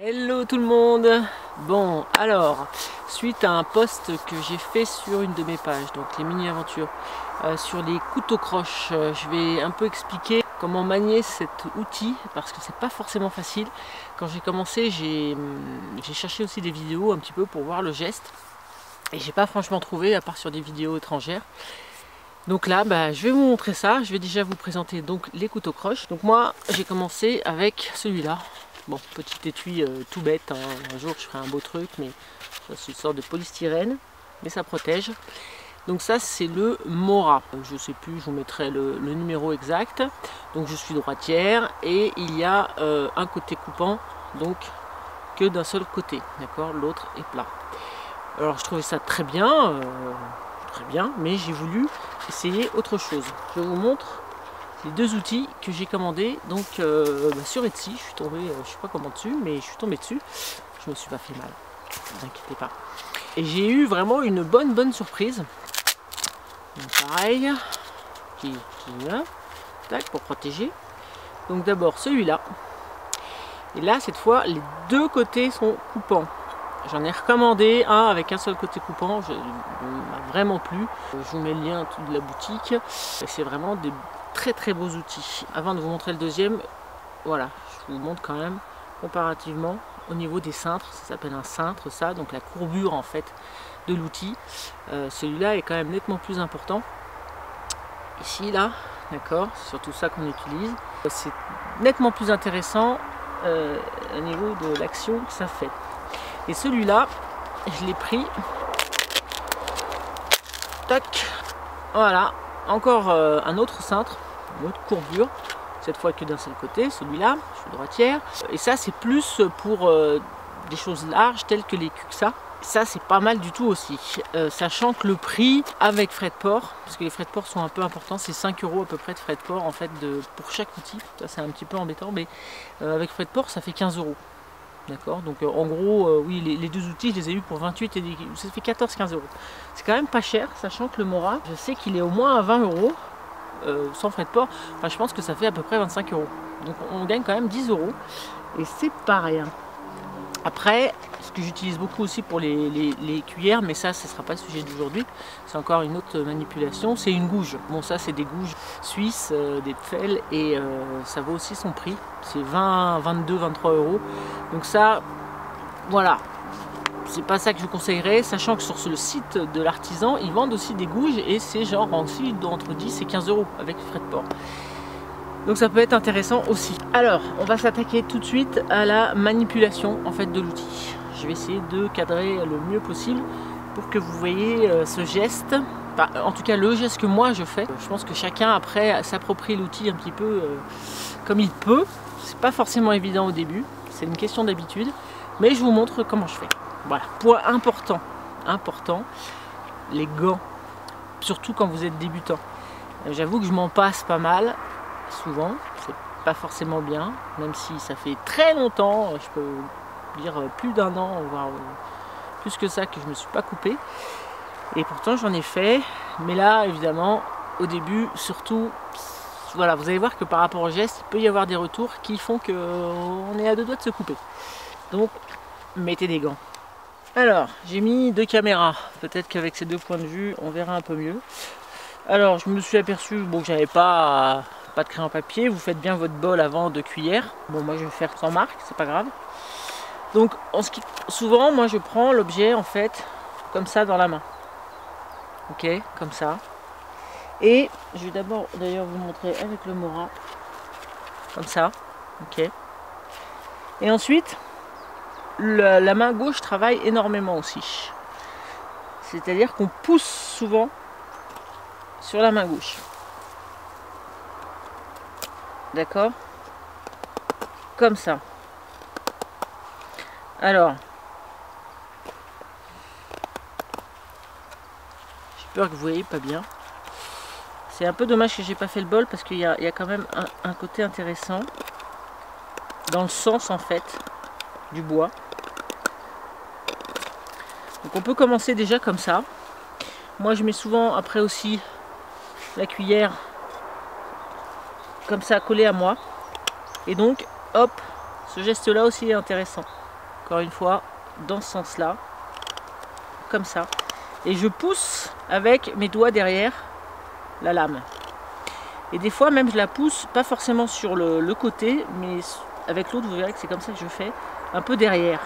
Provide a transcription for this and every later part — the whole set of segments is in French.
Hello tout le monde. Bon alors, suite à un post que j'ai fait sur une de mes pages, donc les mini-aventures, sur les couteaux croches, je vais un peu expliquer comment manier cet outil parce que c'est pas forcément facile. Quand j'ai commencé, j'ai cherché aussi des vidéos un petit peu pour voir le geste et j'ai pas franchement trouvé à part sur des vidéos étrangères. Donc là, je vais vous montrer ça. Je vais déjà vous présenter donc les couteaux croches. Donc moi, j'ai commencé avec celui-là. Bon, petit étui tout bête, hein. Un jour je ferai un beau truc, mais c'est une sorte de polystyrène, mais ça protège. Donc ça c'est le Mora, je sais plus, je vous mettrai le numéro exact. Donc je suis droitière et il y a un côté coupant, donc que d'un seul côté, d'accord, l'autre est plat. Alors je trouvais ça très bien, mais j'ai voulu essayer autre chose. Je vous montre les deux outils que j'ai commandés donc sur Etsy. Je suis tombé, je sais pas comment dessus, mais je suis tombé dessus. Je me suis pas fait mal, ne vous inquiétez pas. Et j'ai eu vraiment une bonne surprise. Donc pareil, qui là, tac, pour protéger. Donc d'abord celui-là. Et là cette fois les deux côtés sont coupants. J'en ai recommandé un avec un seul côté coupant, il m'a vraiment plu. Je vous mets le lien de la boutique. C'est vraiment des très beaux outils. Avant de vous montrer le deuxième, voilà, je vous montre quand même comparativement au niveau des cintres. Ça s'appelle un cintre, ça, donc la courbure en fait de l'outil. Celui-là est quand même nettement plus important. Ici, là, d'accord, c'est surtout ça qu'on utilise. C'est nettement plus intéressant au niveau de l'action que ça fait. Et celui-là, je l'ai pris. Tac, voilà, encore un autre cintre, une autre courbure, cette fois que d'un seul côté, celui-là, je suis droitière. Et ça, c'est plus pour des choses larges telles que les cuxas. Ça, c'est pas mal du tout aussi, sachant que le prix avec frais de port, parce que les frais de port sont un peu importants, c'est 5 € à peu près de frais de port en fait pour chaque outil. Ça, c'est un petit peu embêtant, mais avec frais de port, ça fait 15 €. D'accord, donc en gros, oui, les deux outils, je les ai eu pour 28 et ça fait 14-15 €. C'est quand même pas cher, sachant que le Mora, je sais qu'il est au moins à 20 € sans frais de port. Enfin, je pense que ça fait à peu près 25 €. Donc on gagne quand même 10 € et c'est pas rien. Après, ce que j'utilise beaucoup aussi pour les cuillères, mais ça ne sera pas le sujet d'aujourd'hui, c'est encore une autre manipulation, c'est une gouge. Bon, ça c'est des gouges suisses, des Pfel, et ça vaut aussi son prix, c'est 20, 22, 23 €. Donc ça, voilà, c'est pas ça que je vous conseillerais, sachant que sur le site de l'artisan, ils vendent aussi des gouges, et c'est genre aussi entre 10 et 15 € avec frais de port. Donc ça peut être intéressant aussi. Alors, on va s'attaquer tout de suite à la manipulation en fait de l'outil. Je vais essayer de cadrer le mieux possible pour que vous voyez ce geste. Enfin, en tout cas, le geste que moi je fais. Je pense que chacun après s'approprie l'outil un petit peu comme il peut. C'est pas forcément évident au début. C'est une question d'habitude. Mais je vous montre comment je fais. Voilà. Point important, les gants. Surtout quand vous êtes débutant. J'avoue que je m'en passe pas mal. Souvent, c'est pas forcément bien, même si ça fait très longtemps, je peux dire plus d'un an, voire plus que ça, que je me suis pas coupé. Et pourtant j'en ai fait, mais là évidemment, au début, surtout, voilà, vous allez voir que par rapport au geste, il peut y avoir des retours qui font qu'on est à deux doigts de se couper. Donc, mettez des gants. Alors, j'ai mis deux caméras, peut-être qu'avec ces deux points de vue, on verra un peu mieux. Alors, je me suis aperçu que j'avais pas de crayon papier, vous faites bien votre bol avant de cuillère. Bon, moi je vais faire sans marque, c'est pas grave. Donc souvent moi je prends l'objet en fait comme ça dans la main. Ok, comme ça. Et je vais d'abord d'ailleurs vous montrer avec le Mora. Comme ça. Ok. Et ensuite, la main gauche travaille énormément aussi. C'est-à-dire qu'on pousse souvent sur la main gauche. D'accord, comme ça. Alors, j'ai peur que vous voyez pas bien. C'est un peu dommage que j'ai pas fait le bol parce qu'il y a quand même un côté intéressant dans le sens en fait du bois. Donc on peut commencer déjà comme ça. Moi je mets souvent après aussi la cuillère comme ça collé à moi, et donc hop, ce geste là aussi est intéressant. encore une fois, dans ce sens-là, comme ça. Et je pousse avec mes doigts derrière la lame. Et des fois même je la pousse, pas forcément sur le côté, mais avec l'autre vous verrez que c'est comme ça que je fais, un peu derrière.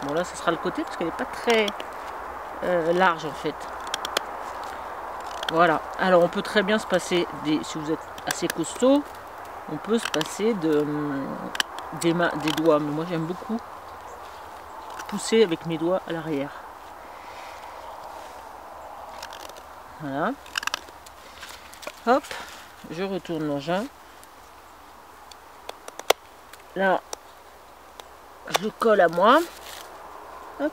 Bon là ce sera le côté parce qu'elle n'est pas très large en fait. Voilà, alors on peut très bien se passer, si vous êtes assez costaud, on peut se passer des doigts, mais moi j'aime beaucoup pousser avec mes doigts à l'arrière. Voilà. Hop, je retourne l'engin. Là, je le colle à moi. Hop.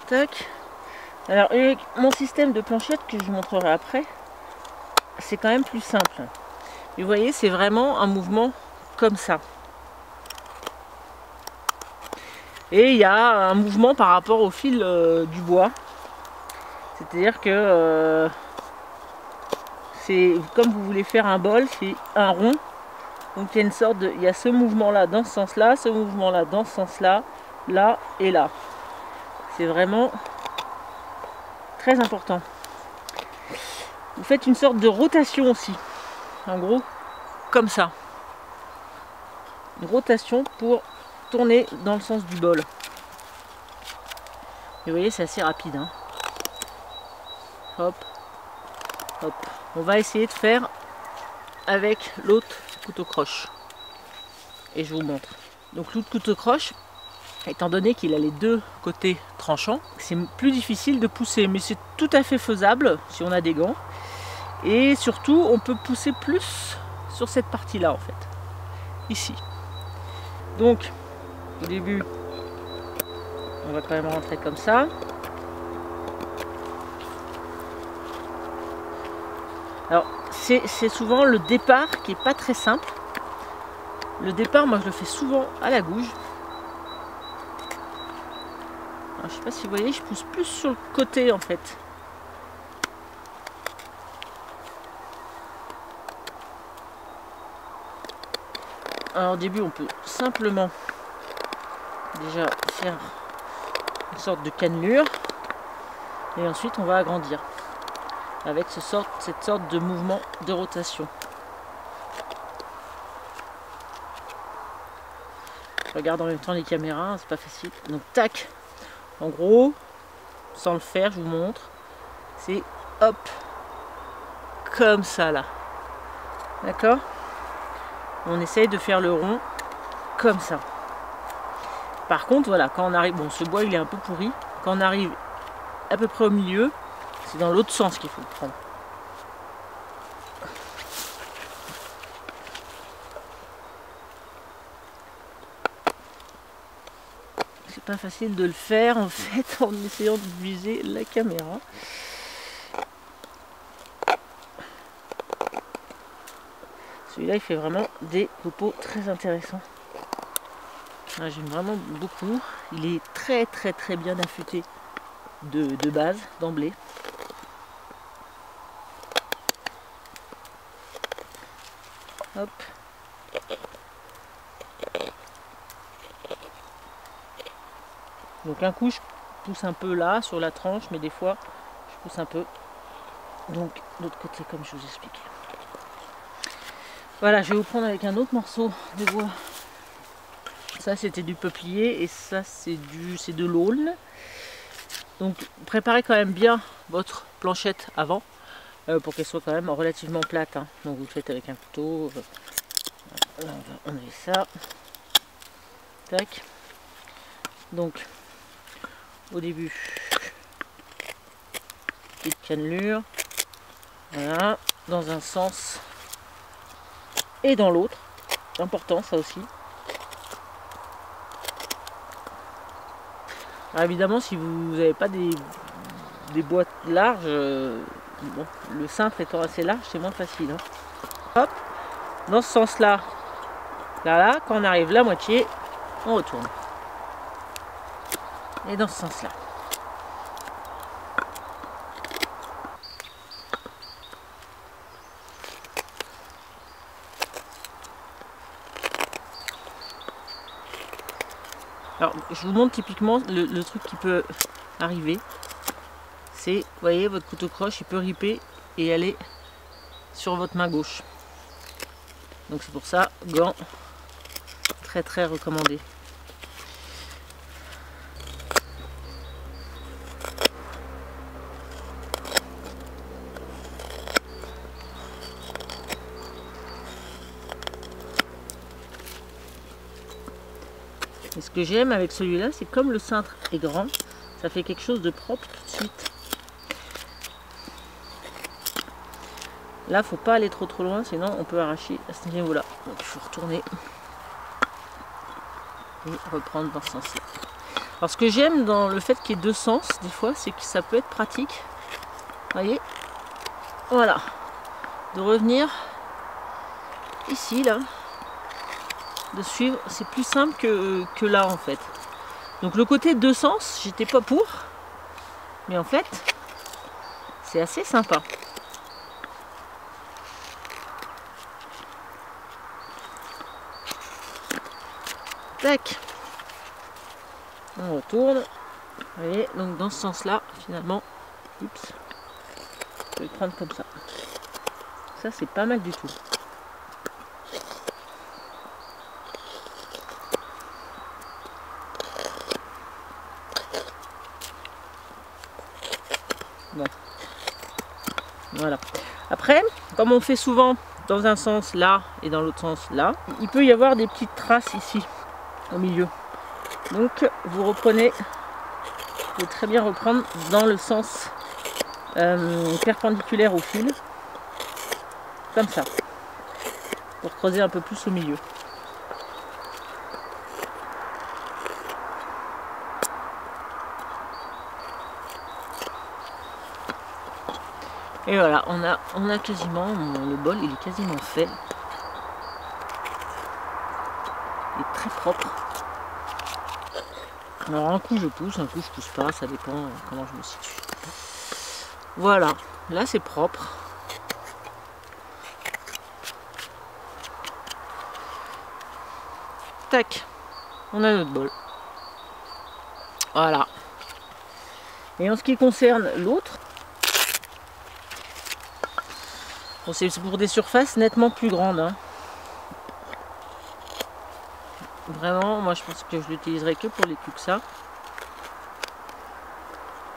Tac. Alors, avec mon système de planchette que je vous montrerai après, c'est quand même plus simple. Mais vous voyez, c'est vraiment un mouvement comme ça. Et il y a un mouvement par rapport au fil du bois. C'est-à-dire que c'est comme vous voulez faire un bol, c'est un rond. Donc il y a une sorte de, il y a ce mouvement-là dans ce sens-là, ce mouvement-là dans ce sens-là, là et là. C'est vraiment très important. Vous faites une sorte de rotation aussi. En gros, comme ça. Une rotation pour tourner dans le sens du bol. Et vous voyez, c'est assez rapide. Hein. Hop, hop. On va essayer de faire avec l'autre couteau croche. Et je vous montre. Donc l'autre couteau croche, étant donné qu'il a les deux côtés tranchants, c'est plus difficile de pousser. Mais c'est tout à fait faisable si on a des gants. Et surtout, on peut pousser plus sur cette partie-là en fait. Ici. Donc, au début, on va quand même rentrer comme ça. Alors, c'est souvent le départ qui est pas très simple. Le départ, moi, je le fais souvent à la gouge. Alors, je sais pas si vous voyez, je pousse plus sur le côté en fait. Alors, au début, on peut simplement déjà faire une sorte de cannelure et ensuite on va agrandir avec cette sorte de mouvement de rotation. Je regarde en même temps les caméras, c'est pas facile. Donc tac, en gros, sans le faire, je vous montre, c'est hop, comme ça là. D'accord? On essaye de faire le rond comme ça. Par contre, voilà, quand on arrive, bon, ce bois il est un peu pourri, quand on arrive à peu près au milieu, c'est dans l'autre sens qu'il faut le prendre. C'est pas facile de le faire en fait en essayant de viser la caméra. Celui-là il fait vraiment des copeaux très intéressants. J'aime vraiment beaucoup. Il est très bien affûté de base, d'emblée. Hop. Donc un coup je pousse un peu là sur la tranche, mais des fois je pousse un peu donc de l'autre côté comme je vous explique. Voilà, je vais vous prendre avec un autre morceau de bois. Ça c'était du peuplier et ça c'est de l'aulne. Donc préparez quand même bien votre planchette avant pour qu'elle soit quand même relativement plate. Hein. Donc vous le faites avec un couteau. Là, on va enlever ça. Tac. Donc au début, petite cannelure. Voilà, dans un sens et dans l'autre. Important ça aussi. Alors évidemment, si vous n'avez pas des boîtes larges, bon, le cintre étant assez large, c'est moins facile. Hein. Hop, dans ce sens-là, là, quand on arrive la moitié, on retourne. Et dans ce sens-là. Alors je vous montre typiquement le truc qui peut arriver. C'est, vous voyez, votre couteau croche, il peut ripper et aller sur votre main gauche. Donc c'est pour ça, gants, très très recommandé. Et ce que j'aime avec celui-là, c'est comme le cintre est grand, ça fait quelque chose de propre tout de suite. Là, faut pas aller trop loin, sinon on peut arracher à ce niveau-là. Donc il faut retourner et reprendre dans ce sens-là. Alors ce que j'aime dans le fait qu'il y ait deux sens, des fois, c'est que ça peut être pratique. Vous voyez, voilà, de revenir ici, là. De suivre, c'est plus simple que là en fait. Donc le côté deux sens, j'étais pas pour, mais en fait c'est assez sympa. Tac, on retourne. Vous voyez, donc dans ce sens là finalement, oups, je vais le prendre comme ça. Ça c'est pas mal du tout. Bon. Voilà. Après, comme on fait souvent dans un sens là et dans l'autre sens là, il peut y avoir des petites traces ici au milieu. Donc vous reprenez, vous pouvez très bien reprendre dans le sens perpendiculaire au fil, comme ça, pour creuser un peu plus au milieu. Et voilà, on a quasiment, le bol il est quasiment fait. Il est très propre. Alors un coup je pousse, un coup je pousse pas, ça dépend comment je me situe. Voilà, là c'est propre. Tac, on a notre bol. Voilà. Et en ce qui concerne l'autre, bon, c'est pour des surfaces nettement plus grandes. Hein. Vraiment, moi je pense que je l'utiliserai que pour les cuxas.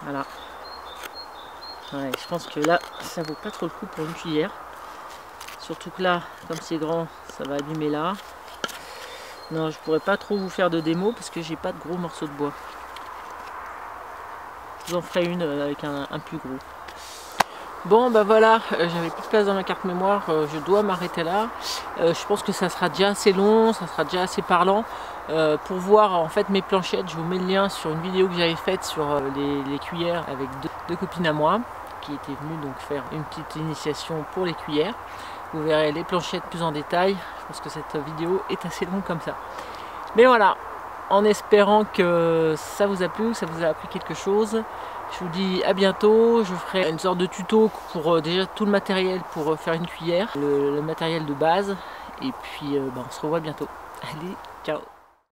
Voilà. Ouais, je pense que là, ça vaut pas trop le coup pour une cuillère. Surtout que là, comme c'est grand, ça va abîmer là. Non, je pourrais pas trop vous faire de démo parce que j'ai pas de gros morceaux de bois. Je vous en ferai une avec un plus gros. Bon bah voilà, j'avais plus de place dans ma carte mémoire, je dois m'arrêter là. Je pense que ça sera déjà assez long, ça sera déjà assez parlant. Pour voir en fait mes planchettes, je vous mets le lien sur une vidéo que j'avais faite sur les cuillères avec deux copines à moi qui étaient venues donc faire une petite initiation pour les cuillères. Vous verrez les planchettes plus en détail. Je pense que cette vidéo est assez longue comme ça. Mais voilà, en espérant que ça vous a plu, que ça vous a appris quelque chose. Je vous dis à bientôt, je ferai une sorte de tuto pour déjà tout le matériel pour faire une cuillère, le matériel de base. Et puis on se revoit bientôt. Allez, ciao!